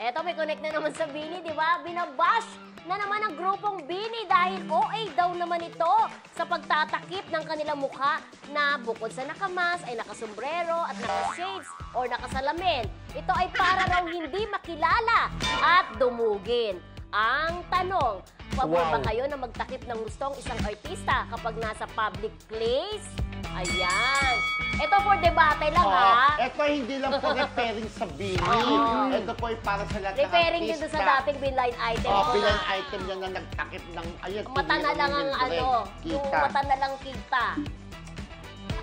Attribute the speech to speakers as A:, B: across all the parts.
A: Eto, may connect na naman sa Bini, di ba? Binabash na naman ang grupong Bini dahil OA daw naman ito sa pagtatakip ng kanilang mukha na bukod sa nakamas ay nakasombrero at nakashades or nakasalamin. Ito ay para raw hindi makilala at dumugin. Ang tanong, pabor ba kayo na magtakip ng gustong isang artista kapag nasa public place? Ayan. Ito for debate lang, ha?
B: Ito hindi lang po referring sa Bini. Ito po ay para sa lahat ng artista.
A: Referring din sa dating binline item.
B: Binline item niya na nagtakip ng... Ayan,
A: mata na lang ang ano, yung mata na lang kita.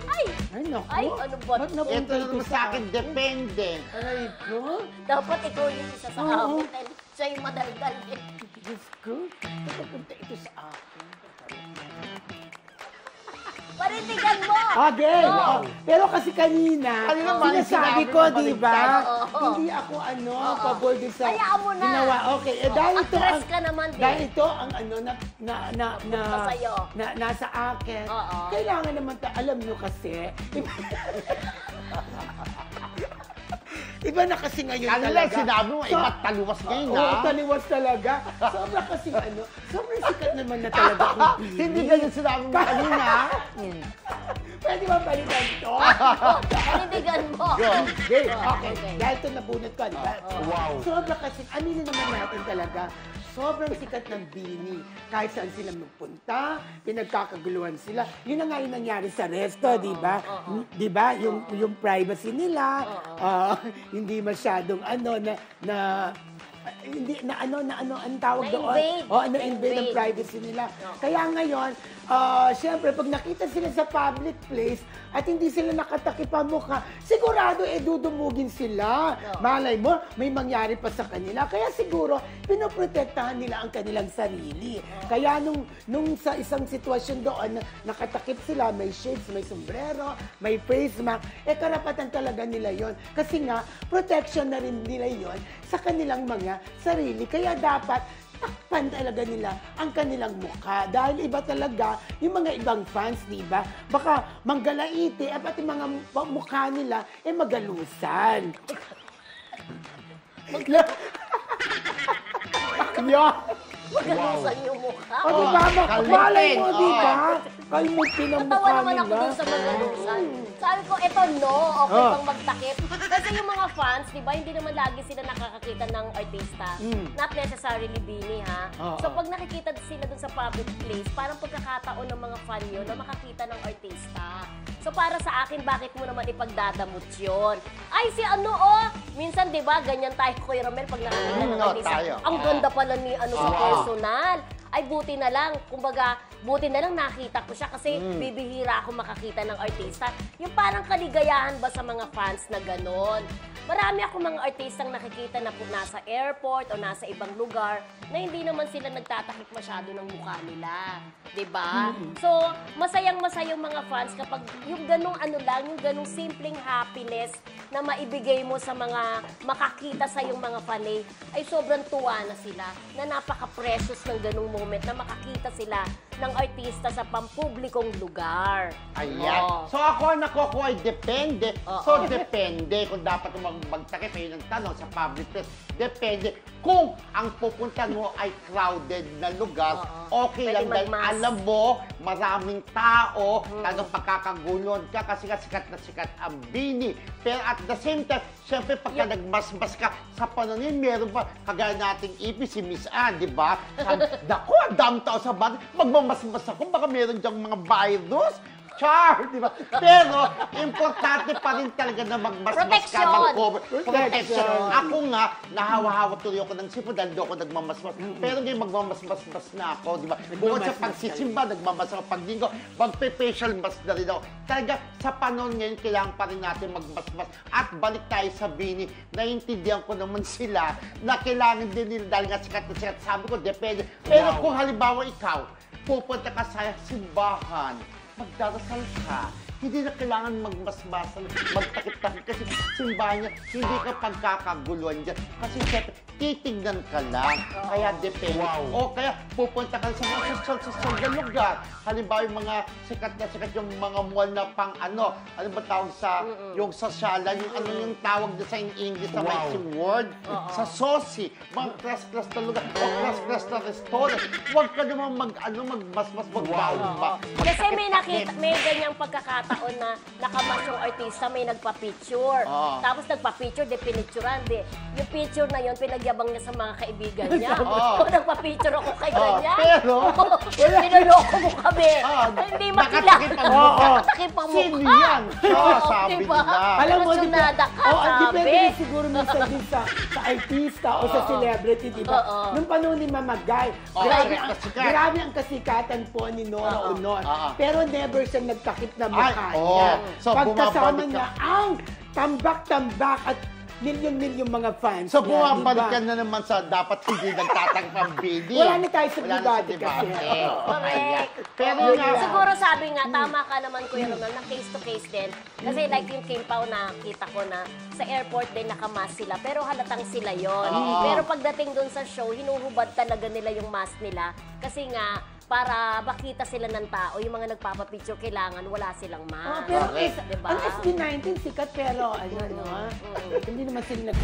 A: Ay! Ay, ano ba?
B: Ito naman sa akin, depende.
C: Aray ko?
A: Dapat ikaw yung isa sa amin. Siya yung madaldal.
C: Diyos ko, napapunta ito sa akin.
A: Parindigan mo!
C: Okay, pero kasi kanina, sinasabi ko, di ba? Hindi ako pabor din sa
A: hayaan mo na.
C: ginawa. Okay, dahil ito
A: Actress ka naman din.
C: dahil ito ang
A: Sa'yo.
C: nasa akin. Kailangan naman, alam nyo kasi, iba na kasi ngayon
B: Kanila
C: talaga.
B: sinabi mo, iba't taliwas ngayon, ha?
C: Oo, taliwas talaga. Sobra kasi sobrang sikat naman na talaga ang Bini.
B: Hindi ganyan sinabi mo kanina.
C: Pwede ba balikan ito?
A: Parindigan mo.
C: Okay. Dahil ito nabunot ko, di ba?
B: Wow.
C: Sobra kasi, aminin naman natin talaga, sobrang sikat ng Bini. Kahit saan sila magpunta, pinagkakaguluhan sila. Yun na nga yung nangyari sa resto, di ba? Di ba? Yung privacy nila, hindi masyadong ang tawag doon? Na-invade ang privacy nila. Kaya ngayon, syempre, pag nakita sila sa public place at hindi sila nakatakip ang mukha, sigurado dudumugin sila. Malay mo, may mangyari pa sa kanila. Kaya siguro, pinoprotektahan nila ang kanilang sarili. Kaya nung sa isang sitwasyon doon, nakatakip sila, may shades, may sombrero, may face mask, karapatan talaga nila yon. Kasi nga, protection na rin nila yon sa kanilang mga sarili. Kaya dapat takpan talaga nila ang kanilang mukha. Dahil iba talaga yung mga ibang fans, di ba? Baka manggalaiti, pati mga mukha nila, magalusan.
A: Magalusan yung mukha.
C: O, diba? Malay mo, di ba? Kalmutin ang
A: Natawa
C: mukha
A: naman ako
C: nila.
A: dun sa magalusan. Sabi ko, eto no, okay pang magtakip. Kasi yung mga fans, di ba, hindi naman lagi sila nakakakita ng artista. Not necessarily Bini, ha? So pag nakikita sila dun sa public place, parang pagkakataon ng mga fan yun na makakita ng artista. So para sa akin, bakit mo naman ipagdadamot yun? Ay, si minsan di ba, ganyan tayo, Kuya Romel, pag nakakita ng artista. Ang ganda pala ni sa personal. Ay, buti na lang. Kumbaga, buti na lang nakita ko siya kasi bibihira ako makakita ng artista. Yung parang kaligayahan ba sa mga fans na ganon? Marami ako mga artistang nakikita na po nasa airport o nasa ibang lugar na hindi naman sila nagtatakip masyado ng mukha nila. Diba? So, masayang-masayang mga fans kapag yung ganong yung ganong simpleng happiness na maibigay mo sa mga makakita sa yung mga fanay, ay sobrang tuwa na sila na napaka-precious ng ganong moment na makakita sila ng artista sa pampublikong lugar.
B: Ayan. So ako ay depende. So depende kung dapat magtakip. Ayun ang tanong sa public place. Depende. Kung ang pupuntan mo ay crowded na lugar, okay lang dahil alam mo, maraming tao, talagang pagkakagulon ka kasi sikat na sikat ang Bini. Pero at the same time, syempre pagka nagmasmas ka sa pananin, meron pa, kagaya nating ipi, si Miss Anne, di ba? Naku, ang dami tao sa bahay, magmamasmas ako, baka meron diyang mga virus. Char, di ba? Pero, importante pa rin talaga na magmasmas ka, mag-cover. Protection. Ako nga, nahawa-hawa tuloy ako ng sipon dahil doon ako nagmamasmas. Pero ngayon, magmamasmas na ako, di ba? Bukod sa pagsisimba, nagmamasmas ako pag-linggo, magpe-facial mask na rin ako. Talaga, sa panahon ngayon, kailangan pa rin natin magmasmas. At balik tayo sa Bini, naiintindihan ko naman sila na kailangan din nila dahil nga sikat na sikat. Sabi ko, depende. Pero kung halimbawa ikaw, pupunta ka sa simbahan, magdarasal ka, hindi na kailangan magmasmasan, magtakip-takip kasi simbahan niya, hindi ka pagkakaguluhan dyan. Kasi siyempre, titignan ka lang. Kaya depende. O kaya pupunta ka sa mga social na lugar. Halimbawa yung mga sikat yung mga mall na pang ano ba tawag sa, yung sasyalan, yung ano yung tawag sa English na may word, sa sosi, mga class-class na lugar, o class-class na restaurant. Huwag ka naman magmasmas, magbaon.
A: Kasi may ganyang pagkakataon na nakamas yung artista, may nagpa-picture. Tapos nagpa-picture, pinituran. Yung picture na yun, pinagyabang niya sa mga kaibigan niya. Nagpa-picture ako kay kanya.
B: Pero,
A: pinaloko mo kami. Hindi makilala. Nakatakip ang mukha.
B: Sino yan? Sabi nila.
C: Alam mo,
A: Emotsyonada ka,
C: depende
A: sabi.
C: rin siguro minsan din sa artista o sa celebrity, di ba? Nung panahon ni Mama Guy, grabe ang kasikatan po ni Nora Honor. Pero never siya nagtakip na mukha niya.
B: So,
C: pagkasama
B: bumabalik
C: niya ang tambak-tambak at milyon-milyon mga fans.
B: So,
C: niya,
B: bumabalik
C: diba?
B: ka na naman sa dapat hindi nagtatangpang bidi.
C: Wala na tayo sa debate kasi.
A: Correct.
B: Pero nga,
A: siguro sabi nga, tama ka naman Kuya Romel, na case-to-case din. Kasi like yung Kim Pao na kita ko na sa airport din nakamas sila, pero halatang sila yon. Pero pagdating dun sa show, hinuhubad talaga nila yung mask nila. Kasi nga, para makita sila ng tao, yung mga nagpapapicture, kailangan wala silang mask.
C: Pero
A: diba?
C: ang SB19 sikat pero ano, hindi naman sila